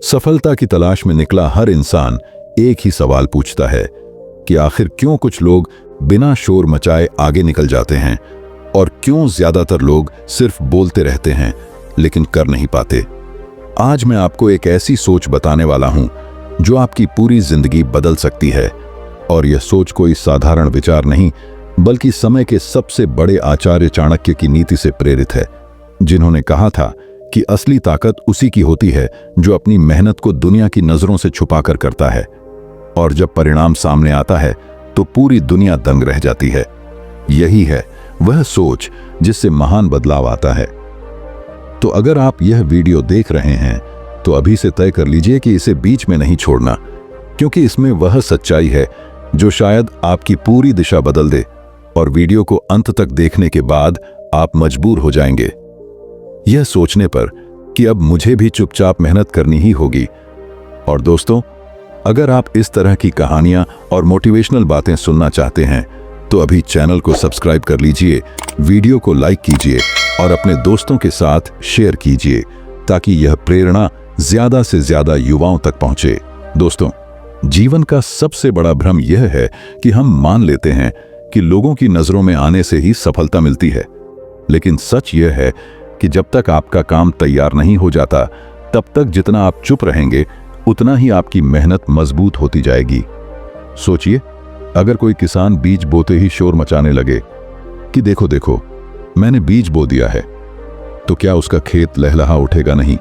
सफलता की तलाश में निकला हर इंसान एक ही सवाल पूछता है कि आखिर क्यों कुछ लोग बिना शोर मचाए आगे निकल जाते हैं और क्यों ज्यादातर लोग सिर्फ बोलते रहते हैं लेकिन कर नहीं पाते। आज मैं आपको एक ऐसी सोच बताने वाला हूं जो आपकी पूरी जिंदगी बदल सकती है। और यह सोच कोई साधारण विचार नहीं बल्कि समय के सबसे बड़े आचार्य चाणक्य की नीति से प्रेरित है, जिन्होंने कहा था कि असली ताकत उसी की होती है जो अपनी मेहनत को दुनिया की नजरों से छुपाकर करता है, और जब परिणाम सामने आता है तो पूरी दुनिया दंग रह जाती है। यही है वह सोच जिससे महान बदलाव आता है। तो अगर आप यह वीडियो देख रहे हैं तो अभी से तय कर लीजिए कि इसे बीच में नहीं छोड़ना, क्योंकि इसमें वह सच्चाई है जो शायद आपकी पूरी दिशा बदल दे। और वीडियो को अंत तक देखने के बाद आप मजबूर हो जाएंगे यह सोचने पर कि अब मुझे भी चुपचाप मेहनत करनी ही होगी। और दोस्तों, अगर आप इस तरह की कहानियां और मोटिवेशनल बातें सुनना चाहते हैं तो अभी चैनल को सब्सक्राइब कर लीजिए, वीडियो को लाइक कीजिए और अपने दोस्तों के साथ शेयर कीजिए ताकि यह प्रेरणा ज्यादा से ज्यादा युवाओं तक पहुंचे। दोस्तों, जीवन का सबसे बड़ा भ्रम यह है कि हम मान लेते हैं कि लोगों की नजरों में आने से ही सफलता मिलती है, लेकिन सच यह है कि जब तक आपका काम तैयार नहीं हो जाता तब तक जितना आप चुप रहेंगे उतना ही आपकी मेहनत मजबूत होती जाएगी। सोचिए, अगर कोई किसान बीज बोते ही शोर मचाने लगे कि देखो देखो मैंने बीज बो दिया है, तो क्या उसका खेत लहलहा उठेगा? नहीं,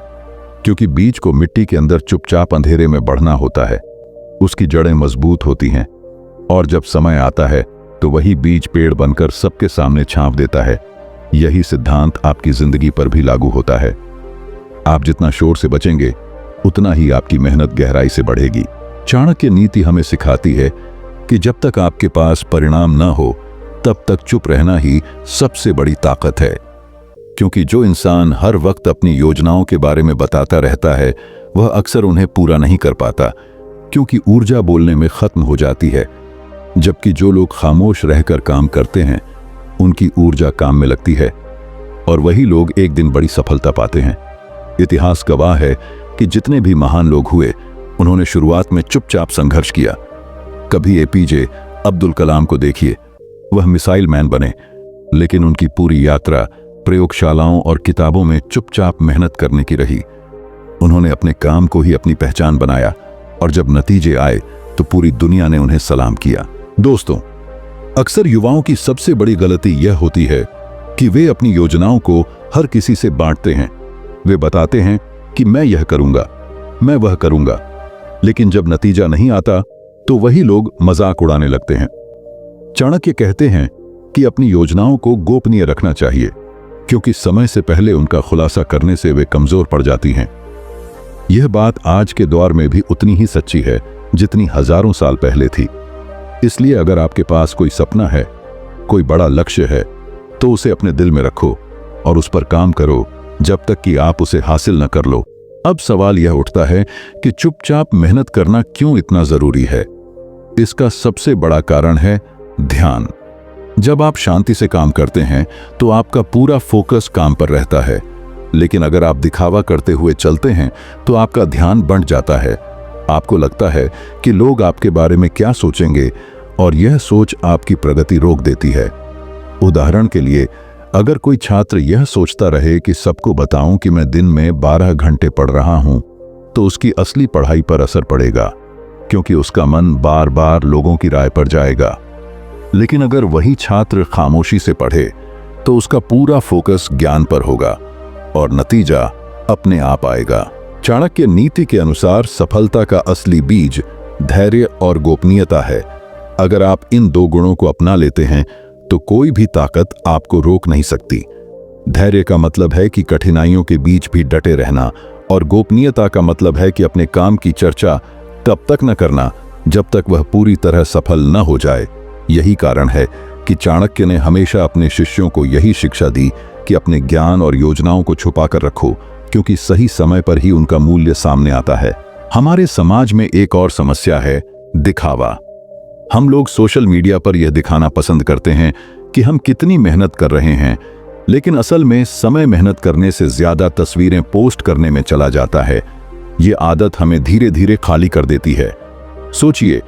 क्योंकि बीज को मिट्टी के अंदर चुपचाप अंधेरे में बढ़ना होता है। उसकी जड़ें मजबूत होती हैं और जब समय आता है तो वही बीज पेड़ बनकर सबके सामने छांव देता है। यही सिद्धांत आपकी जिंदगी पर भी लागू होता है। आप जितना शोर से बचेंगे उतना ही आपकी मेहनत गहराई से बढ़ेगी। चाणक्य नीति हमें सिखाती है कि जब तक आपके पास परिणाम न हो तब तक चुप रहना ही सबसे बड़ी ताकत है, क्योंकि जो इंसान हर वक्त अपनी योजनाओं के बारे में बताता रहता है वह अक्सर उन्हें पूरा नहीं कर पाता, क्योंकि ऊर्जा बोलने में खत्म हो जाती है। जबकि जो लोग खामोश रहकर काम करते हैं उनकी ऊर्जा काम में लगती है और वही लोग एक दिन बड़ी सफलता पाते हैं। इतिहास गवाह है कि जितने भी महान लोग हुए उन्होंने शुरुआत में चुपचाप संघर्ष किया। कभी एपीजे अब्दुल कलाम को देखिए, वह मिसाइल मैन बने, लेकिन उनकी पूरी यात्रा प्रयोगशालाओं और किताबों में चुपचाप मेहनत करने की रही। उन्होंने अपने काम को ही अपनी पहचान बनाया और जब नतीजे आए तो पूरी दुनिया ने उन्हें सलाम किया। दोस्तों, अक्सर युवाओं की सबसे बड़ी गलती यह होती है कि वे अपनी योजनाओं को हर किसी से बांटते हैं। वे बताते हैं कि मैं यह करूंगा, मैं वह करूंगा, लेकिन जब नतीजा नहीं आता तो वही लोग मजाक उड़ाने लगते हैं। चाणक्य कहते हैं कि अपनी योजनाओं को गोपनीय रखना चाहिए, क्योंकि समय से पहले उनका खुलासा करने से वे कमजोर पड़ जाती हैं। यह बात आज के दौर में भी उतनी ही सच्ची है जितनी हजारों साल पहले थी। इसलिए अगर आपके पास कोई सपना है, कोई बड़ा लक्ष्य है, तो उसे अपने दिल में रखो और उस पर काम करो जब तक कि आप उसे हासिल न कर लो। अब सवाल यह उठता है कि चुपचाप मेहनत करना क्यों इतना जरूरी है? इसका सबसे बड़ा कारण है ध्यान। जब आप शांति से काम करते हैं तो आपका पूरा फोकस काम पर रहता है, लेकिन अगर आप दिखावा करते हुए चलते हैं तो आपका ध्यान बंट जाता है। आपको लगता है कि लोग आपके बारे में क्या सोचेंगे और यह सोच आपकी प्रगति रोक देती है। उदाहरण के लिए, अगर कोई छात्र यह सोचता रहे कि सबको बताऊं कि मैं दिन में 12 घंटे पढ़ रहा हूं, तो उसकी असली पढ़ाई पर असर पड़ेगा, क्योंकि उसका मन बार बार लोगों की राय पर जाएगा। लेकिन अगर वही छात्र खामोशी से पढ़े तो उसका पूरा फोकस ज्ञान पर होगा और नतीजा अपने आप आएगा। चाणक्य नीति के अनुसार सफलता का असली बीज धैर्य और गोपनीयता है। अगर आप इन दो गुणों को अपना लेते हैं तो कोई भी ताकत आपको रोक नहीं सकती। धैर्य का मतलब है कि कठिनाइयों के बीच भी डटे रहना, और गोपनीयता का मतलब है कि अपने काम की चर्चा तब तक न करना जब तक वह पूरी तरह सफल न हो जाए। यही कारण है कि चाणक्य ने हमेशा अपने शिष्यों को यही शिक्षा दी कि अपने ज्ञान और योजनाओं को छुपा कर रखो, क्योंकि सही समय पर ही उनका मूल्य सामने आता है। हमारे समाज में एक और समस्या है दिखावा। हम लोग सोशल मीडिया पर यह दिखाना पसंद करते हैं कि हम कितनी मेहनत कर रहे हैं, लेकिन असल में समय मेहनत करने से ज्यादा तस्वीरें पोस्ट करने में चला जाता है। ये आदत हमें धीरे धीरे खाली कर देती है। सोचिए,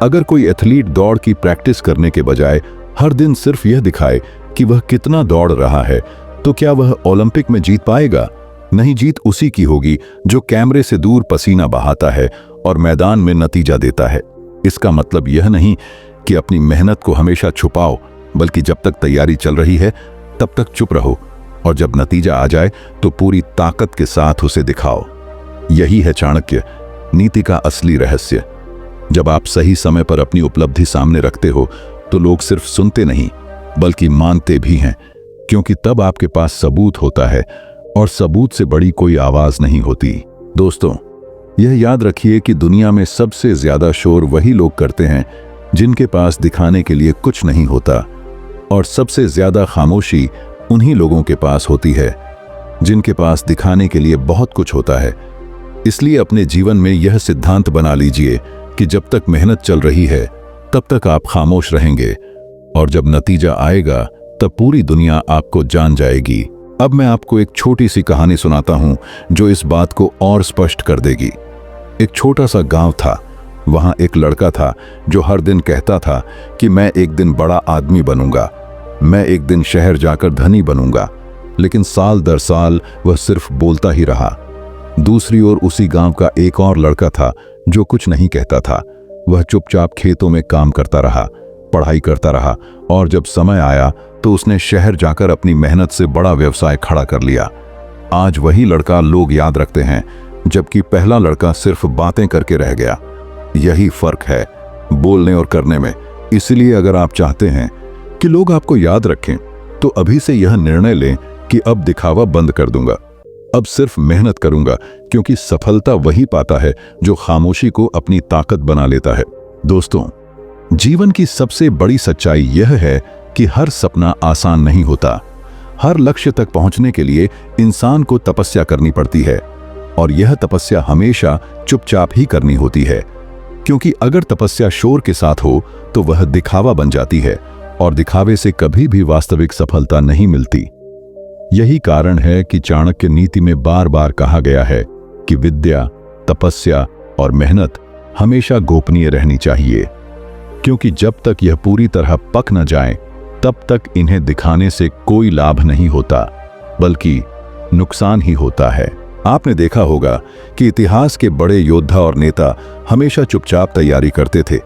अगर कोई एथलीट दौड़ की प्रैक्टिस करने के बजाय हर दिन सिर्फ यह दिखाए कि वह कितना दौड़ रहा है, तो क्या वह ओलंपिक में जीत पाएगा? नहीं, जीत उसी की होगी जो कैमरे से दूर पसीना बहाता है और मैदान में नतीजा देता है। इसका मतलब यह नहीं कि अपनी मेहनत को हमेशा छुपाओ, बल्कि जब तक तैयारी चल रही है तब तक चुप रहो, और जब नतीजा आ जाए तो पूरी ताकत के साथ उसे दिखाओ। यही है चाणक्य नीति का असली रहस्य। जब आप सही समय पर अपनी उपलब्धि सामने रखते हो तो लोग सिर्फ सुनते नहीं बल्कि मानते भी हैं, क्योंकि तब आपके पास सबूत होता है, और सबूत से बड़ी कोई आवाज नहीं होती। दोस्तों, यह याद रखिए कि दुनिया में सबसे ज्यादा शोर वही लोग करते हैं जिनके पास दिखाने के लिए कुछ नहीं होता, और सबसे ज्यादा खामोशी उन्हीं लोगों के पास होती है जिनके पास दिखाने के लिए बहुत कुछ होता है। इसलिए अपने जीवन में यह सिद्धांत बना लीजिए कि जब तक मेहनत चल रही है तब तक आप खामोश रहेंगे, और जब नतीजा आएगा तब पूरी दुनिया आपको जान जाएगी। अब मैं आपको एक छोटी सी कहानी सुनाता हूं जो इस बात को और स्पष्ट कर देगी। एक छोटा सा गांव था। वहां एक लड़का था जो हर दिन कहता था कि मैं एक दिन बड़ा आदमी बनूंगा, मैं एक दिन शहर जाकर धनी बनूंगा, लेकिन साल दर साल वह सिर्फ बोलता ही रहा। दूसरी ओर उसी गांव का एक और लड़का था जो कुछ नहीं कहता था। वह चुपचाप खेतों में काम करता रहा, पढ़ाई करता रहा, और जब समय आया तो उसने शहर जाकर अपनी मेहनत से बड़ा व्यवसाय खड़ा कर लिया। आज वही लड़का लोग याद रखते हैं, जबकि पहला लड़का सिर्फ बातें करके रह गया। यही फर्क है बोलने और करने में। इसलिए अगर आप चाहते हैं कि लोग आपको याद रखें, तो अभी से यह निर्णय लें कि अब दिखावा बंद कर दूंगा, अब सिर्फ मेहनत करूंगा, क्योंकि सफलता वही पाता है जो खामोशी को अपनी ताकत बना लेता है। दोस्तों, जीवन की सबसे बड़ी सच्चाई यह है कि हर सपना आसान नहीं होता। हर लक्ष्य तक पहुंचने के लिए इंसान को तपस्या करनी पड़ती है, और यह तपस्या हमेशा चुपचाप ही करनी होती है, क्योंकि अगर तपस्या शोर के साथ हो तो वह दिखावा बन जाती है, और दिखावे से कभी भी वास्तविक सफलता नहीं मिलती। यही कारण है कि चाणक्य नीति में बार बार कहा गया है कि विद्या, तपस्या और मेहनत हमेशा गोपनीय रहनी चाहिए, क्योंकि जब तक यह पूरी तरह पक न जाए तब तक इन्हें दिखाने से कोई लाभ नहीं होता, बल्कि नुकसान ही होता है। आपने देखा होगा कि इतिहास के बड़े योद्धा और नेता हमेशा चुपचाप तैयारी करते थे।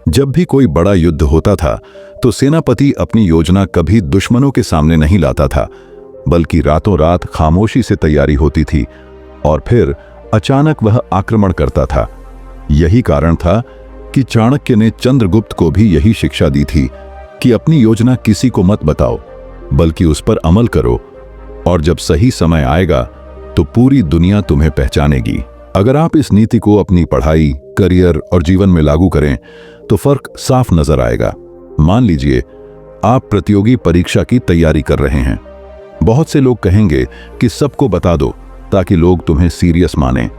जब भी कोई बड़ा युद्ध होता था तो सेनापति अपनी योजना कभी दुश्मनों के सामने नहीं लाता था, बल्कि रातों रात खामोशी से तैयारी होती थी, और फिर अचानक वह आक्रमण करता था। यही कारण था कि चाणक्य ने चंद्रगुप्त को भी यही शिक्षा दी थी कि अपनी योजना किसी को मत बताओ, बल्कि उस पर अमल करो, और जब सही समय आएगा तो पूरी दुनिया तुम्हें पहचानेगी। अगर आप इस नीति को अपनी पढ़ाई, करियर और जीवन में लागू करें तो फर्क साफ नजर आएगा। मान लीजिए आप प्रतियोगी परीक्षा की तैयारी कर रहे हैं। बहुत से लोग कहेंगे कि सबको बता दो ताकि लोग तुम्हें सीरियस मानें,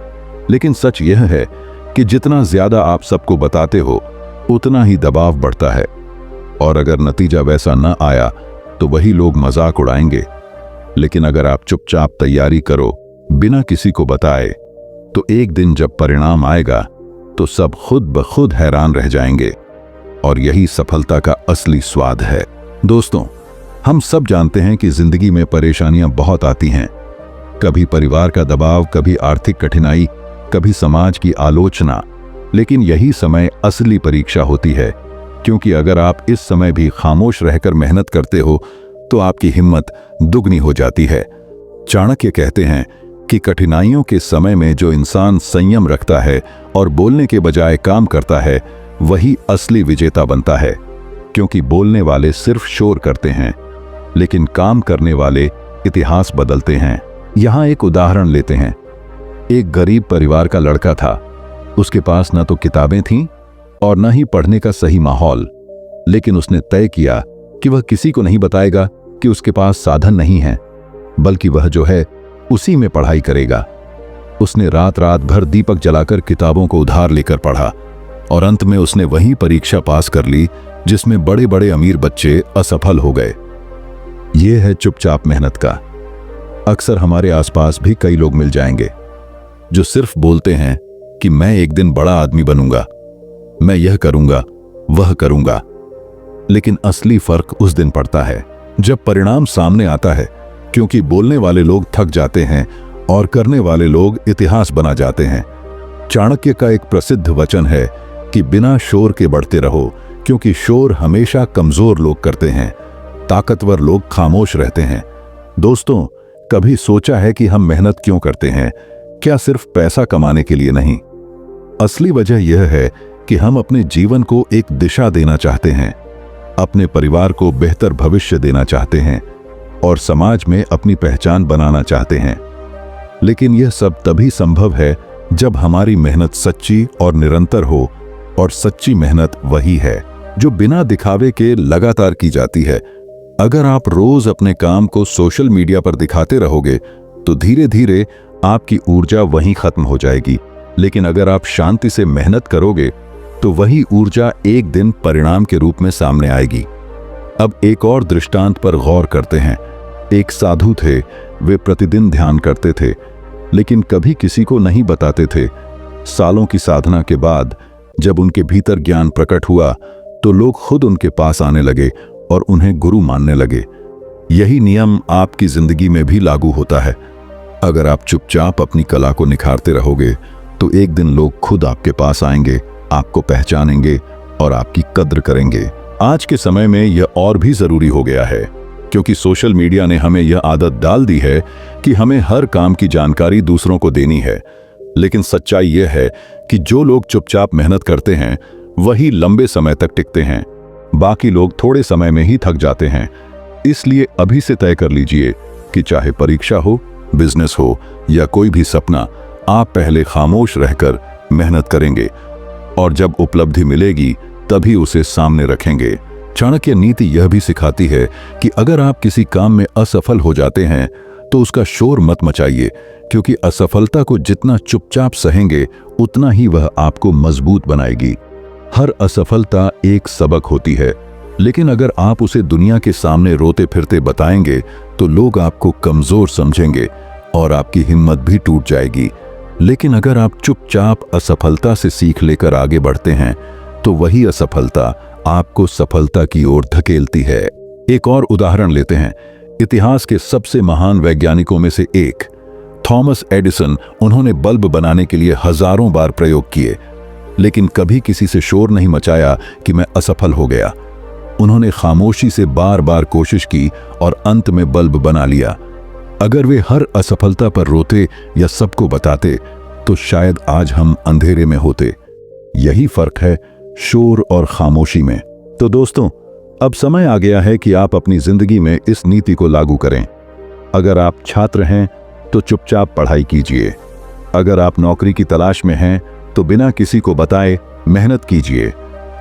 लेकिन सच यह है कि जितना ज्यादा आप सबको बताते हो उतना ही दबाव बढ़ता है, और अगर नतीजा वैसा न आया तो वही लोग मजाक उड़ाएंगे। लेकिन अगर आप चुपचाप तैयारी करो बिना किसी को बताए, तो एक दिन जब परिणाम आएगा तो सब खुद ब खुद हैरान रह जाएंगे, और यही सफलता का असली स्वाद है। दोस्तों, हम सब जानते हैं कि जिंदगी में परेशानियां बहुत आती हैं। कभी परिवार का दबाव, कभी आर्थिक कठिनाई, कभी समाज की आलोचना, लेकिन यही समय असली परीक्षा होती है, क्योंकि अगर आप इस समय भी खामोश रहकर मेहनत करते हो तो आपकी हिम्मत दुगनी हो जाती है। चाणक्य कहते हैं कि कठिनाइयों के समय में जो इंसान संयम रखता है और बोलने के बजाय काम करता है, वही असली विजेता बनता है, क्योंकि बोलने वाले सिर्फ शोर करते हैं, लेकिन काम करने वाले इतिहास बदलते हैं। यहाँ एक उदाहरण लेते हैं। एक गरीब परिवार का लड़का था। उसके पास न तो किताबें थीं और न ही पढ़ने का सही माहौल, लेकिन उसने तय किया कि वह किसी को नहीं बताएगा कि उसके पास साधन नहीं है, बल्कि वह जो है उसी में पढ़ाई करेगा। उसने रात रात भर दीपक जलाकर किताबों को उधार लेकर पढ़ा, और अंत में उसने वही परीक्षा पास कर ली जिसमें बड़े बड़े अमीर बच्चे असफल हो गए। ये है चुपचाप मेहनत का। अक्सर हमारे आसपास भी कई लोग मिल जाएंगे जो सिर्फ बोलते हैं कि मैं एक दिन बड़ा आदमी बनूंगा, मैं यह करूंगा, वह करूंगा। लेकिन असली फर्क उस दिन पड़ता है जब परिणाम सामने आता है, क्योंकि बोलने वाले लोग थक जाते हैं और करने वाले लोग इतिहास बना जाते हैं। चाणक्य का एक प्रसिद्ध वचन है कि बिना शोर के बढ़ते रहो, क्योंकि शोर हमेशा कमजोर लोग करते हैं, ताकतवर लोग खामोश रहते हैं। दोस्तों, कभी सोचा है कि हम मेहनत क्यों करते हैं? क्या सिर्फ पैसा कमाने के लिए नहीं? असली वजह यह है कि हम अपने जीवन को एक दिशा देना चाहते हैं, अपने परिवार को बेहतर भविष्य देना चाहते हैं और समाज में अपनी पहचान बनाना चाहते हैं। लेकिन यह सब तभी संभव है जब हमारी मेहनत सच्ची और निरंतर हो, और सच्ची मेहनत वही है जो बिना दिखावे के लगातार की जाती है। अगर आप रोज अपने काम को सोशल मीडिया पर दिखाते रहोगे तो धीरे धीरे आपकी ऊर्जा वहीं खत्म हो जाएगी। लेकिन अगर आप शांति से मेहनत करोगे तो वही ऊर्जा एक दिन परिणाम के रूप में सामने आएगी। अब एक और दृष्टांत पर गौर करते हैं। एक साधु थे, वे प्रतिदिन ध्यान करते थे, लेकिन कभी किसी को नहीं बताते थे। सालों की साधना के बाद जब उनके भीतर ज्ञान प्रकट हुआ तो लोग खुद उनके पास आने लगे और उन्हें गुरु मानने लगे। यही नियम आपकी जिंदगी में भी लागू होता है। अगर आप चुपचाप अपनी कला को निखारते रहोगे तो एक दिन लोग खुद आपके पास आएंगे, आपको पहचानेंगे और आपकी कद्र करेंगे। आज के समय में यह और भी जरूरी हो गया है, क्योंकि सोशल मीडिया ने हमें यह आदत डाल दी है कि हमें हर काम की जानकारी दूसरों को देनी है। लेकिन सच्चाई यह है कि जो लोग चुपचाप मेहनत करते हैं वही लंबे समय तक टिकते हैं, बाकी लोग थोड़े समय में ही थक जाते हैं। इसलिए अभी से तय कर लीजिए कि चाहे परीक्षा हो, बिजनेस हो या कोई भी सपना, आप पहले खामोश रहकर मेहनत करेंगे और जब उपलब्धि मिलेगी तभी उसे सामने रखेंगे। चाणक्य नीति यह भी सिखाती है कि अगर आप किसी काम में असफल हो जाते हैं तो उसका शोर मत मचाइए, क्योंकि असफलता को जितना चुपचाप सहेंगे उतना ही वह आपको मजबूत बनाएगी। हर असफलता एक सबक होती है, लेकिन अगर आप उसे दुनिया के सामने रोते फिरते बताएंगे तो लोग आपको कमजोर समझेंगे और आपकी हिम्मत भी टूट जाएगी। लेकिन अगर आप चुपचाप असफलता से सीख लेकर आगे बढ़ते हैं तो वही असफलता आपको सफलता की ओर धकेलती है। एक और उदाहरण लेते हैं। इतिहास के सबसे महान वैज्ञानिकों में से एक थॉमस एडिसन, उन्होंने बल्ब बनाने के लिए हजारों बार प्रयोग किए, लेकिन कभी किसी से शोर नहीं मचाया कि मैं असफल हो गया। उन्होंने खामोशी से बार बार कोशिश की और अंत में बल्ब बना लिया। अगर वे हर असफलता पर रोते या सबको बताते तो शायद आज हम अंधेरे में होते। यही फर्क है शोर और खामोशी में। तो दोस्तों, अब समय आ गया है कि आप अपनी जिंदगी में इस नीति को लागू करें। अगर आप छात्र हैं तो चुपचाप पढ़ाई कीजिए। अगर आप नौकरी की तलाश में हैं तो बिना किसी को बताए मेहनत कीजिए।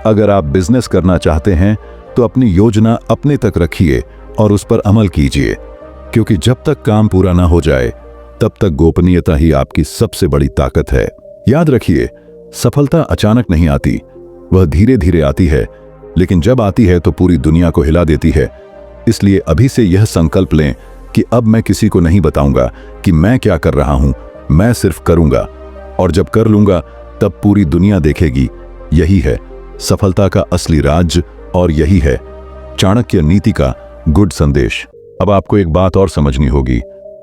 अगर आप बिजनेस करना चाहते हैं तो अपनी योजना अपने तक रखिए और उस पर अमल कीजिए, क्योंकि जब तक काम पूरा ना हो जाए तब तक गोपनीयता ही आपकी सबसे बड़ी ताकत है। याद रखिए, सफलता अचानक नहीं आती, वह धीरे धीरे आती है, लेकिन जब आती है तो पूरी दुनिया को हिला देती है। इसलिए अभी से यह संकल्प लें कि अब मैं किसी को नहीं बताऊंगा कि मैं क्या कर रहा हूं, मैं सिर्फ करूंगा, और जब कर लूंगा तब पूरी दुनिया देखेगी। यही है सफलता का असली राज और यही है चाणक्य नीति का गुड संदेश। अब आपको एक बात और समझनी होगी,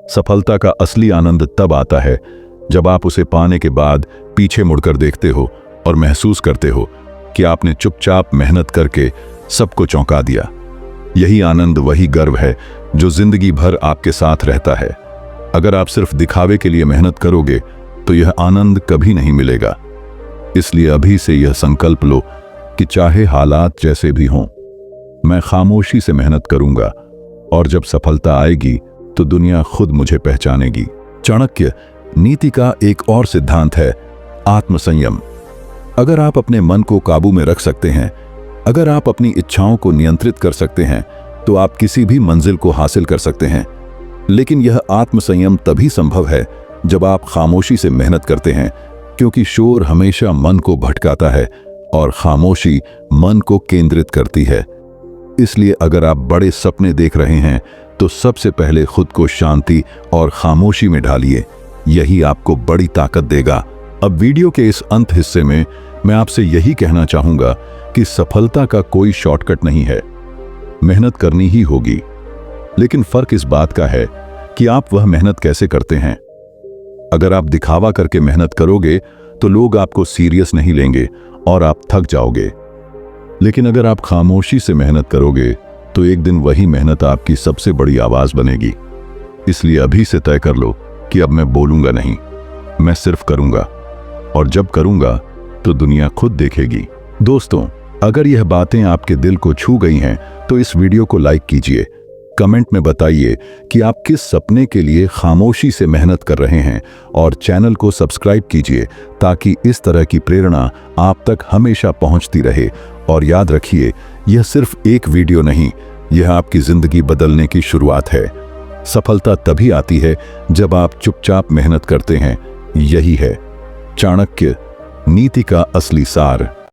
सफलता का असली आनंद तब आता है जब आप उसे पाने के बाद पीछे मुड़कर देखते हो और महसूस करते हो कि आपने चुपचाप मेहनत करके सबको चौंका दिया। यही आनंद, वही गर्व है जो जिंदगी भर आपके साथ रहता है। अगर आप सिर्फ दिखावे के लिए मेहनत करोगे तो यह आनंद कभी नहीं मिलेगा। इसलिए अभी से यह संकल्प लो कि चाहे हालात जैसे भी हों, मैं खामोशी से मेहनत करूंगा और जब सफलता आएगी तो दुनिया खुद मुझे पहचानेगी। चाणक्य नीति का एक और सिद्धांत है आत्मसंयम। अगर आप अपने मन को काबू में रख सकते हैं, अगर आप अपनी इच्छाओं को नियंत्रित कर सकते हैं, तो आप किसी भी मंजिल को हासिल कर सकते हैं। लेकिन यह आत्मसंयम तभी संभव है जब आप खामोशी से मेहनत करते हैं, क्योंकि शोर हमेशा मन को भटकाता है और खामोशी मन को केंद्रित करती है। इसलिए अगर आप बड़े सपने देख रहे हैं तो सबसे पहले खुद को शांति और खामोशी में ढालिए। यही आपको बड़ी ताकत देगा। अब वीडियो के इस अंत हिस्से में मैं आपसे यही कहना चाहूंगा कि सफलता का कोई शॉर्टकट नहीं है, मेहनत करनी ही होगी। लेकिन फर्क इस बात का है कि आप वह मेहनत कैसे करते हैं। अगर आप दिखावा करके मेहनत करोगे तो लोग आपको सीरियस नहीं लेंगे और आप थक जाओगे। लेकिन अगर आप खामोशी से मेहनत करोगे तो एक दिन वही मेहनत आपकी सबसे बड़ी आवाज बनेगी। इसलिए अभी से तय कर लो कि अब मैं बोलूंगा नहीं, मैं सिर्फ करूंगा, और जब करूंगा तो दुनिया खुद देखेगी। दोस्तों, अगर यह बातें आपके दिल को छू गई हैं तो इस वीडियो को लाइक कीजिए, कमेंट में बताइए कि आप किस सपने के लिए खामोशी से मेहनत कर रहे हैं, और चैनल को सब्सक्राइब कीजिए ताकि इस तरह की प्रेरणा आप तक हमेशा पहुंचती रहे। और याद रखिए, यह सिर्फ एक वीडियो नहीं, यह आपकी जिंदगी बदलने की शुरुआत है। सफलता तभी आती है जब आप चुपचाप मेहनत करते हैं। यही है चाणक्य नीति का असली सार।